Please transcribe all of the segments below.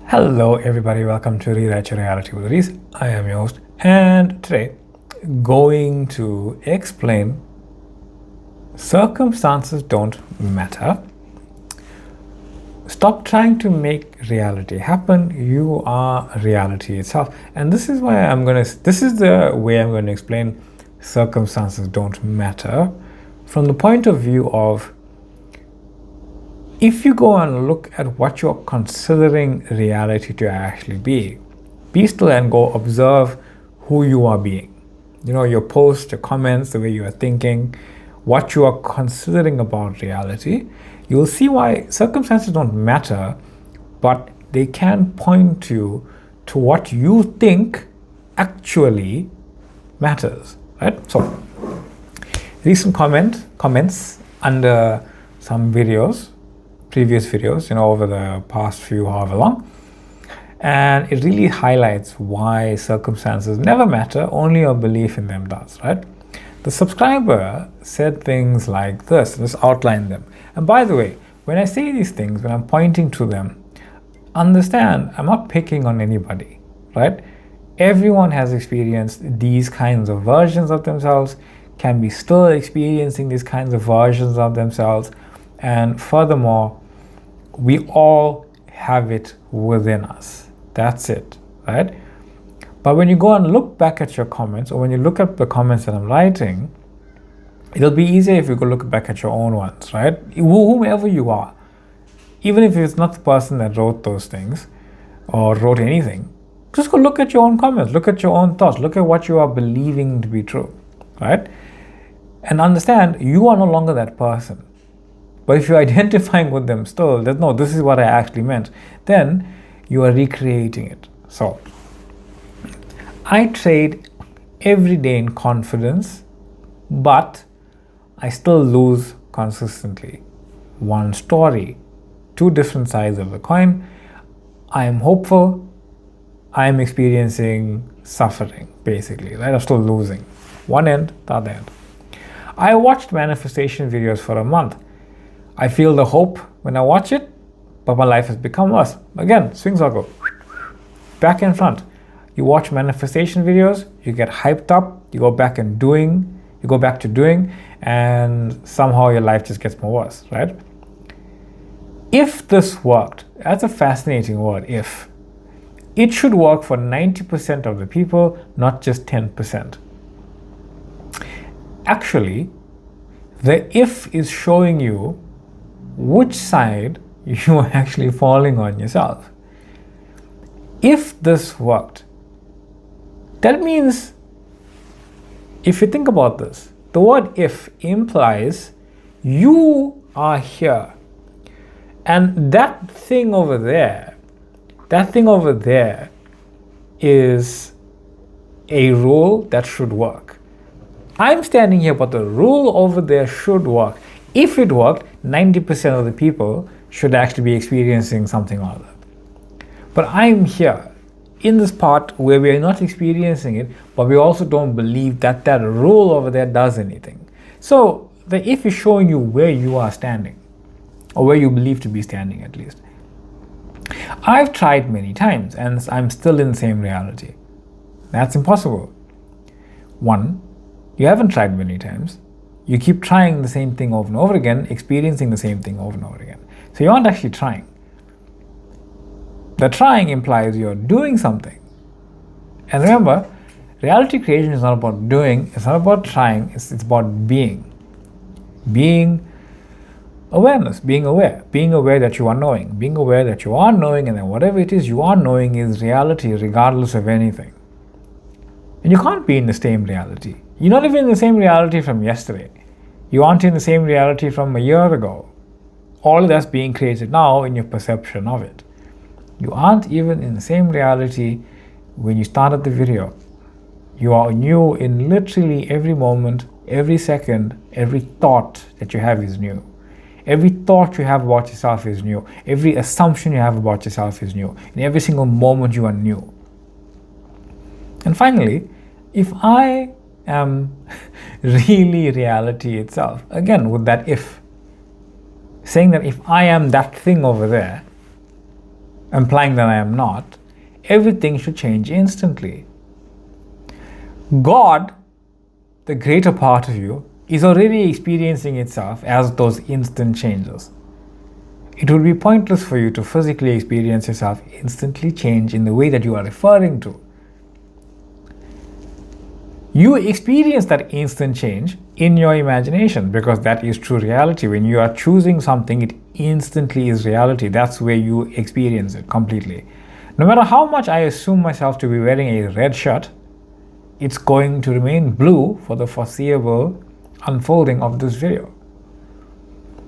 Hello everybody, welcome to Rewrite Your Reality with Reese. I am your host, and today going to explain circumstances don't matter. Stop trying to make reality happen. You are reality itself. And this is the way I'm going to explain circumstances don't matter from the point of view of, if you go and look at what you're considering reality to actually be still and go observe who you are being. Your posts, your comments, the way you are thinking, what you are considering about reality, you'll see why circumstances don't matter, but they can point you to what you think actually matters, right? So, recent comments under some previous videos, over the past few however long, and it really highlights why circumstances never matter, only your belief in them does, right? The subscriber said things like this. Let's outline them. And by the way, when I say these things, when I'm pointing to them, understand I'm not picking on anybody, right? Everyone has experienced these kinds of versions of themselves, can be still experiencing these kinds of versions of themselves, and furthermore, we all have it within us. That's it, right? But when you go and look back at your comments, or when you look at the comments that I'm writing, it'll be easier if you go look back at your own ones, right? Whomever you are, even if it's not the person that wrote those things or wrote anything, just go look at your own comments, look at your own thoughts, look at what you are believing to be true, right? And understand you are no longer that person. But if you're identifying with them still, that no, this is what I actually meant, then you are recreating it. So, I trade every day in confidence, but I still lose consistently. One story, two different sides of the coin. I am hopeful, I am experiencing suffering, basically, right? I'm still losing. One end, the other end. I watched manifestation videos for a month. I feel the hope when I watch it, but my life has become worse. Again, swing circle, back and front. You watch manifestation videos, you get hyped up, you go back to doing, and somehow your life just gets more worse, right? If this worked, that's a fascinating word, if. It should work for 90% of the people, not just 10%. Actually, the if is showing you which side you are actually falling on yourself. If this worked, that means, if you think about this, the word if implies you are here. And that thing over there is a rule that should work. I'm standing here, but the rule over there should work. If it worked, 90% of the people should actually be experiencing something like that. But I'm here in this part where we are not experiencing it, but we also don't believe that that rule over there does anything. So the if is showing you where you are standing, or where you believe to be standing at least. I've tried many times and I'm still in the same reality. That's impossible. One, you haven't tried many times. You keep trying the same thing over and over again, experiencing the same thing over and over again. So you aren't actually trying. The trying implies you're doing something. And remember, reality creation is not about doing, it's not about trying, it's about being. Being awareness, being aware that you are knowing, and then whatever it is you are knowing is reality regardless of anything. And you can't be in the same reality. You're not even in the same reality from yesterday. You aren't in the same reality from a year ago. All of that's being created now in your perception of it. You aren't even in the same reality when you started the video. You are new in literally every moment, every second, every thought that you have is new. Every thought you have about yourself is new. Every assumption you have about yourself is new. In every single moment you are new. And finally, if I am really reality itself, again with that if, saying that if I am that thing over there, implying that I am not, everything should change instantly. God, the greater part of you, is already experiencing itself as those instant changes. It would be pointless for you to physically experience yourself instantly change in the way that you are referring to. You experience that instant change in your imagination because that is true reality. When you are choosing something, it instantly is reality. That's where you experience it completely. No matter how much I assume myself to be wearing a red shirt, it's going to remain blue for the foreseeable unfolding of this video.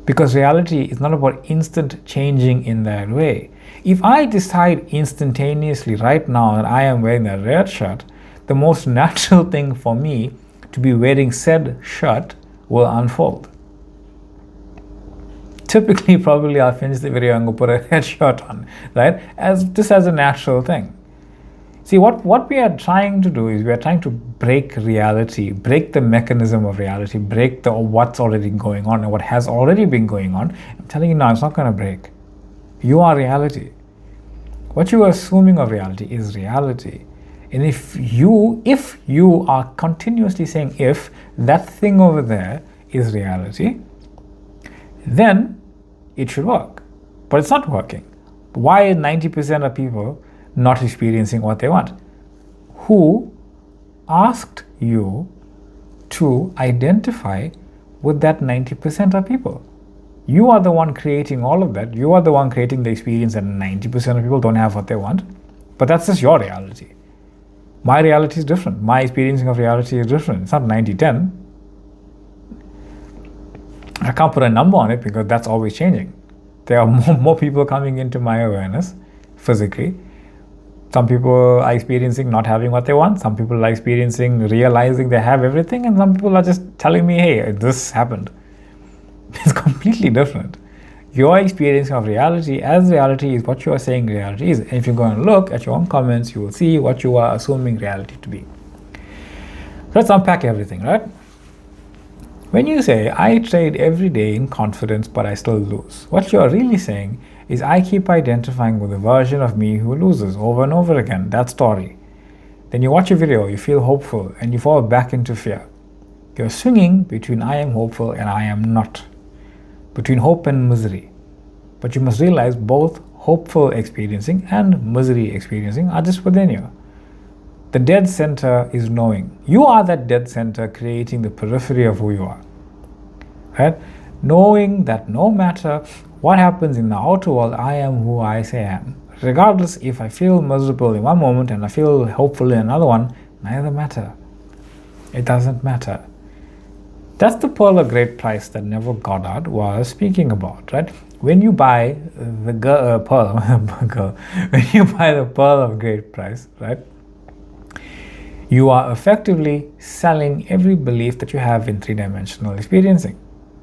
Because reality is not about instant changing in that way. If I decide instantaneously right now that I am wearing a red shirt, the most natural thing for me to be wearing said shirt will unfold. Typically, probably I'll finish the video and go put a red shirt on, right? As a natural thing. See, what we are trying to do is we are trying to break reality, break the mechanism of reality, break the what's already going on and what has already been going on. I'm telling you now, it's not going to break. You are reality. What you are assuming of reality is reality. And if you are continuously saying if that thing over there is reality, then it should work. But it's not working. Why are 90% of people not experiencing what they want? Who asked you to identify with that 90% of people? You are the one creating all of that. You are the one creating the experience that 90% of people don't have what they want. But that's just your reality. My reality is different. My experiencing of reality is different. It's not 90-10. I can't put a number on it because that's always changing. There are more people coming into my awareness physically. Some people are experiencing not having what they want. Some people are experiencing realizing they have everything. And some people are just telling me, hey, this happened. It's completely different. Your experience of reality as reality is what you are saying reality is. And if you go and look at your own comments, you will see what you are assuming reality to be. Let's unpack everything, right? When you say, I trade every day in confidence, but I still lose, what you are really saying is I keep identifying with a version of me who loses over and over again, that story. Then you watch a video, you feel hopeful, and you fall back into fear. You're swinging between I am hopeful and I am not, between hope and misery. But you must realize both hopeful experiencing and misery experiencing are just within you. The dead center is knowing. You are that dead center creating the periphery of who you are. Right? Knowing that no matter what happens in the outer world, I am who I say I am. Regardless if I feel miserable in one moment and I feel hopeful in another one, neither matter. It doesn't matter. That's the pearl of great price that NevilleGoddard was speaking about, right? When you buy the when you buy the pearl of great price, right? You are effectively selling every belief that you have in three-dimensional experiencing.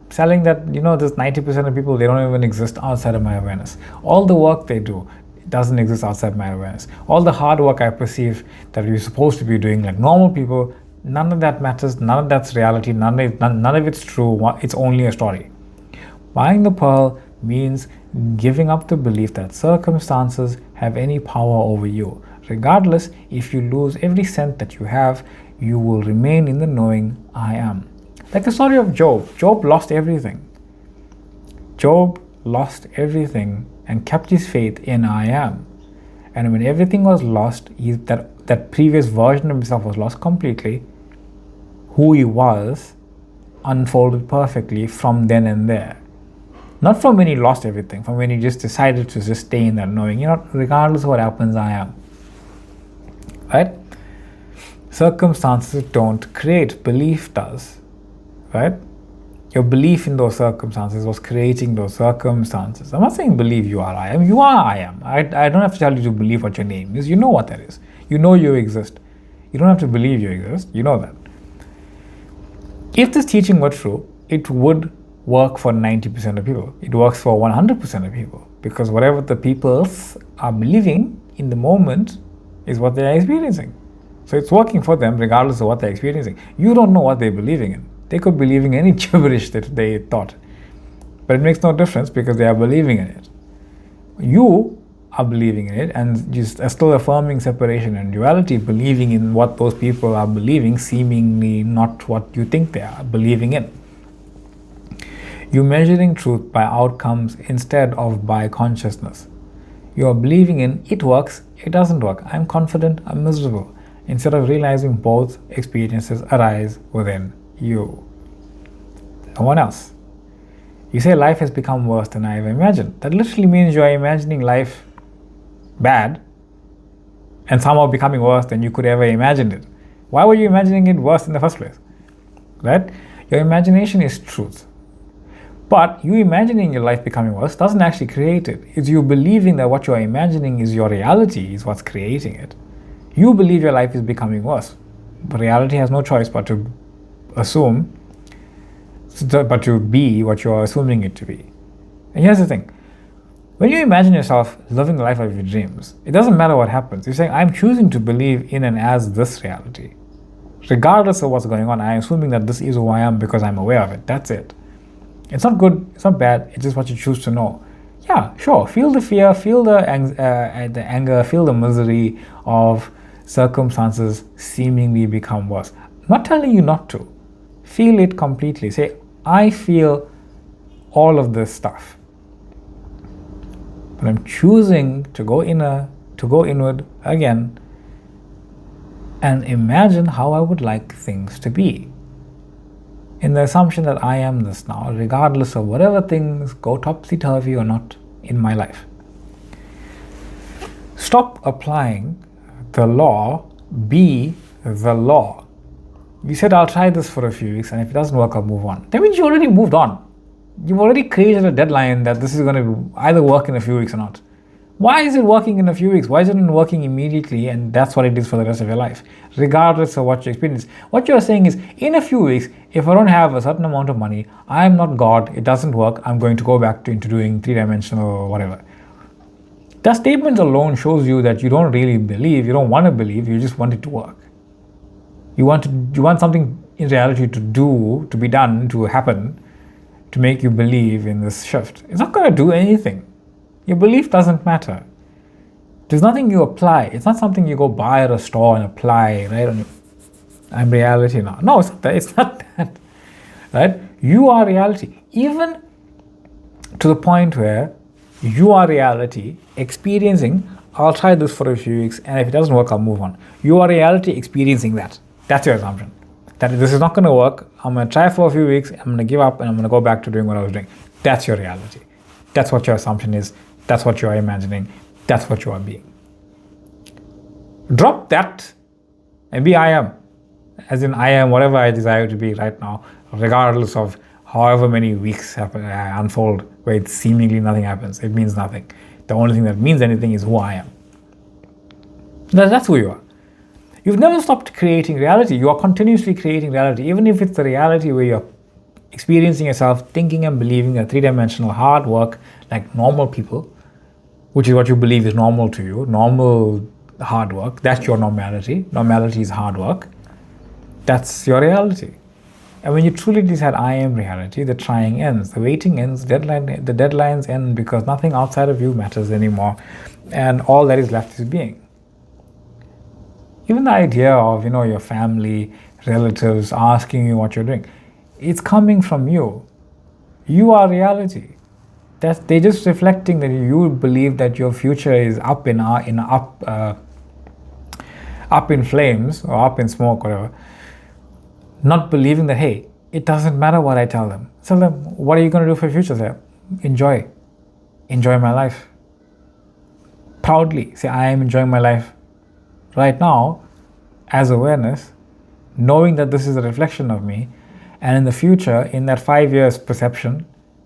Selling that, this 90% of people, they don't even exist outside of my awareness. All the work they do doesn't exist outside my awareness. All the hard work I perceive that you're supposed to be doing like normal people, none of that matters, none of that's reality, none of it's true, it's only a story. Buying the pearl means giving up the belief that circumstances have any power over you. Regardless, if you lose every cent that you have, you will remain in the knowing I am. Like the story of Job. Job lost everything. Job lost everything and kept his faith in I am. And when everything was lost, that previous version of himself was lost completely, who he was unfolded perfectly from then and there. Not from when he lost everything, from when he just decided to just stay in that knowing, regardless of what happens, I am. Right? Circumstances don't create, belief does. Right? Your belief in those circumstances was creating those circumstances. I'm not saying believe you are I am. You are I am. I don't have to tell you to believe what your name is. You know what that is. You know you exist. You don't have to believe you exist. You know that. If this teaching were true, it would work for 90% of people. It works for 100% of people. Because whatever the people are believing in the moment is what they are experiencing. So it's working for them regardless of what they're experiencing. You don't know what they're believing in. They could be believing any gibberish that they thought. But it makes no difference because they are believing in it. You are believing in it, and just are still affirming separation and duality, believing in what those people are believing, seemingly not what you think they are believing in. You're measuring truth by outcomes instead of by consciousness. You are believing in it works, it doesn't work, I'm confident, I'm miserable, instead of realizing both experiences arise within you. No one else. You say life has become worse than I ever imagined. That literally means you are imagining life bad and somehow becoming worse than you could ever imagine it. Why were you imagining it worse in the first place? Right? Your imagination is truth. But you imagining your life becoming worse doesn't actually create it. It's you believing that what you're imagining is your reality is what's creating it. You believe your life is becoming worse. But reality has no choice but to assume, but to be what you're assuming it to be. And here's the thing. When you imagine yourself living the life of your dreams, it doesn't matter what happens. You're saying, I'm choosing to believe in and as this reality. Regardless of what's going on, I'm assuming that this is who I am because I'm aware of it. That's it. It's not good, it's not bad, it's just what you choose to know. Yeah, sure, feel the fear, feel the anger, feel the misery of circumstances seemingly become worse. I'm not telling you not to. Feel it completely. Say, I feel all of this stuff. But I'm choosing to go inward again and imagine how I would like things to be. In the assumption that I am this now, regardless of whatever things go topsy-turvy or not in my life. Stop applying the law, be the law. You said, I'll try this for a few weeks, and if it doesn't work, I'll move on. That means you already moved on. You've already created a deadline that this is going to either work in a few weeks or not. Why is it working in a few weeks? Why is it not working immediately and that's what it is for the rest of your life? Regardless of what you experience. What you're saying is, in a few weeks, if I don't have a certain amount of money, I'm not God, it doesn't work, I'm going to go back into doing three-dimensional whatever. That statement alone shows you that you don't really believe, you don't want to believe, you just want it to work. You want something in reality to do, to be done, to happen, to make you believe in this shift. It's not going to do anything. Your belief doesn't matter. There's nothing you apply. It's not something you go buy at a store and apply, right? I'm reality now. No, it's not that. It's not that, right? You are reality. Even to the point where you are reality, experiencing, I'll try this for a few weeks, and if it doesn't work, I'll move on. You are reality experiencing that. That's your assumption. That this is not going to work. I'm going to try for a few weeks, I'm going to give up, and I'm going to go back to doing what I was doing. That's your reality. That's what your assumption is. That's what you are imagining. That's what you are being. Drop that and be I am. As in, I am whatever I desire to be right now, regardless of however many weeks unfold where it's seemingly nothing happens. It means nothing. The only thing that means anything is who I am. That's who you are. You've never stopped creating reality. You are continuously creating reality, even if it's the reality where you're experiencing yourself, thinking and believing a three-dimensional hard work like normal people, which is what you believe is normal to you, normal hard work. That's your normality. Normality is hard work. That's your reality. And when you truly decide I am reality, the trying ends, the waiting ends, the deadlines end because nothing outside of you matters anymore, and all that is left is being. Even the idea of, your family, relatives asking you what you're doing, it's coming from you. You are reality. They're just reflecting that you believe that your future is up in flames or up in smoke, whatever. Not believing that, hey, it doesn't matter what I tell them. Tell them, what are you going to do for your future? Say, enjoy my life. Proudly say, I am enjoying my life right now as awareness, knowing that this is a reflection of me. And in the future, in that 5 years perception,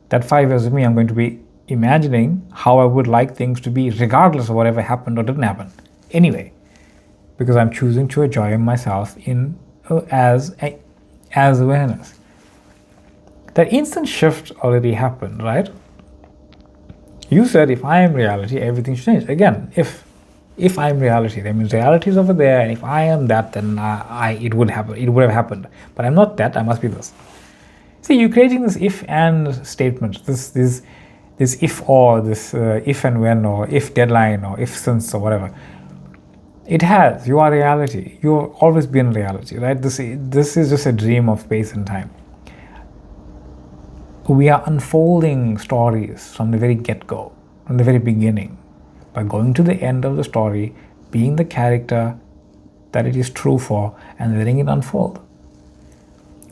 that 5 years of me, I'm going to be imagining how I would like things to be regardless of whatever happened or didn't happen. Anyway, because I'm choosing to enjoy myself as awareness. That instant shift already happened, right? You said, if I am reality, everything should change. Again, if I'm reality, that means reality is over there, and if I am that, then it would happen. It would have happened. But I'm not that. I must be this. See, you're creating this if and statement. This this if or, this if and when, or if deadline, or if since, or whatever. It has. You are reality. You've always been reality, right? This is just a dream of space and time. We are unfolding stories from the very get-go, from the very beginning, by going to the end of the story, being the character that it is true for, and letting it unfold.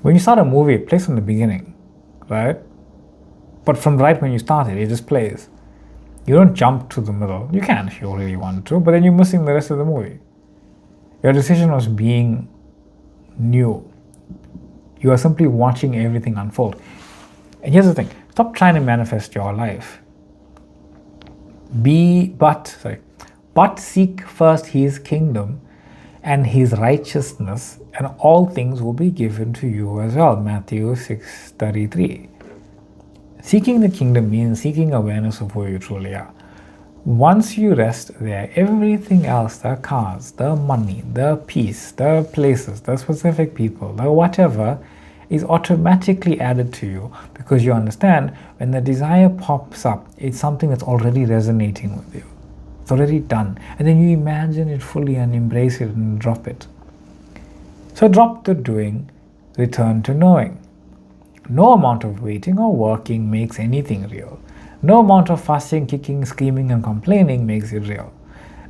When you start a movie, it plays from the beginning, right? But from right when you start it just plays. You don't jump to the middle. You can if you really want to, but then you're missing the rest of the movie. Your decision was being new. You are simply watching everything unfold. And here's the thing. Stop trying to manifest your life. But seek first his kingdom and his righteousness, and all things will be given to you as well. Matthew 6:33. Seeking the kingdom means seeking awareness of who you truly are. Once you rest there, everything else, the cars, the money, the peace, the places, the specific people, the whatever, is automatically added to you, because you understand when the desire pops up, it's something that's already resonating with you. It's already done. And then you imagine it fully and embrace it and drop it. So drop the doing, return to knowing. No amount of waiting or working makes anything real. No amount of fussing, kicking, screaming, and complaining makes it real.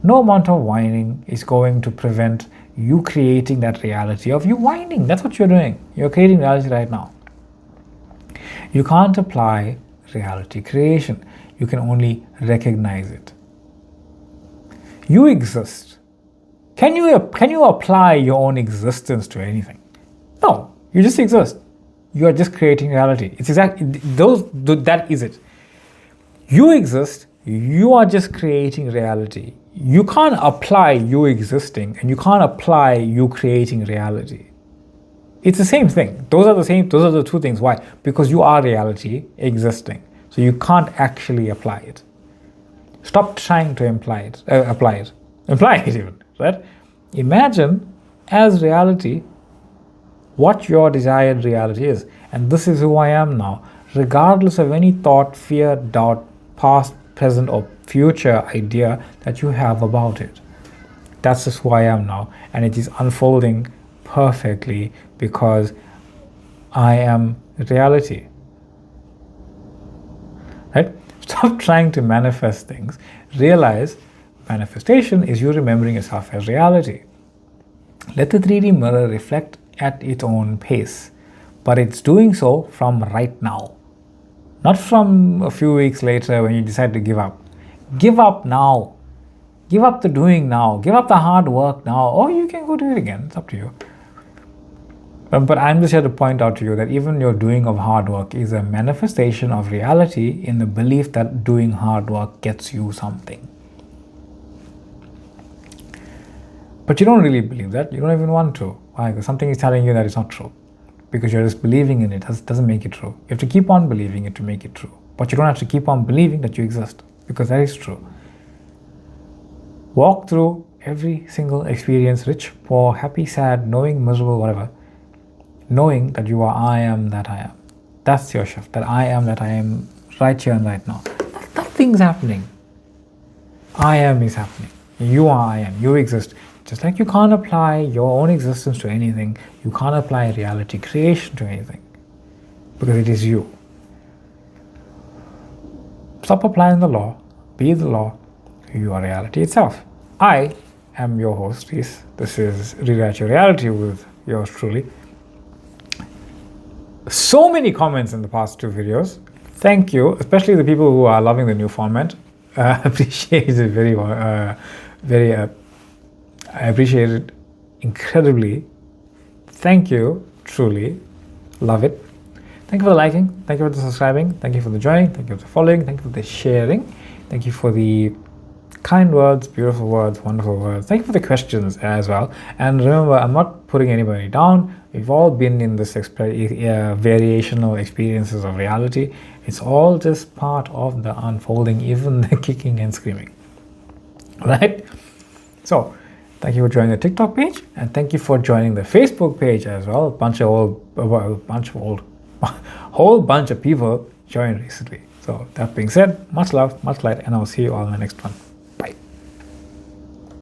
No amount of whining is going to prevent you creating that reality of you whining. That's what you're doing. You're creating reality right now. You can't apply reality creation. You can only recognize it. You exist. Can you apply your own existence to anything? No, you just exist. You are just creating reality. It's exactly that is it. You exist. You are just creating reality. You can't apply you existing, and you can't apply you creating reality. It's the same thing. Those are the two things. Why? Because you are reality existing. So you can't actually apply it. Stop trying to apply it. Imply it even, right? Imagine as reality what your desired reality is. And this is who I am now, regardless of any thought, fear, doubt, past, present, or future idea that you have about it. That's just who I am now, and it is unfolding perfectly because I am reality. Right? Stop trying to manifest things. Realize manifestation is you remembering yourself as reality. Let the 3D mirror reflect at its own pace, but it's doing so from right now, not from a few weeks later when you decide to give up. Give up now. Give up the doing now. Give up the hard work now. Or you can go do it again. It's up to you. But I'm just here to point out to you that even your doing of hard work is a manifestation of reality in the belief that doing hard work gets you something. But you don't really believe that. You don't even want to. Why? Because something is telling you that it's not true. Because you're just believing in it. It doesn't make it true. You have to keep on believing it to make it true. But you don't have to keep on believing that you exist, because that is true. Walk through every single experience, rich, poor, happy, sad, knowing, miserable, whatever, knowing that you are I am that I am. That's your shift. That I am that I am right here and right now. Nothing's happening. I am is happening. You are I am. You exist. Just like you can't apply your own existence to anything, you can't apply reality creation to anything, because it is you. Stop applying the law. Be the law. You are reality itself. I am your host. This is Rewrite Your Reality with yours truly. So many comments in the past 2 videos. Thank you, especially the people who are loving the new format. I appreciate it very. I appreciate it incredibly. Thank you, truly. Love it. Thank you for the liking. Thank you for the subscribing. Thank you for the joining. Thank you for the following. Thank you for the sharing. Thank you for the kind words, beautiful words, wonderful words. Thank you for the questions as well. And remember, I'm not putting anybody down. We've all been in this variational experiences of reality. It's all just part of the unfolding, even the kicking and screaming. Right? So, thank you for joining the TikTok page, and thank you for joining the Facebook page as well. Whole bunch of people joined recently. So that being said, much love, much light, and I'll see you all in the next one.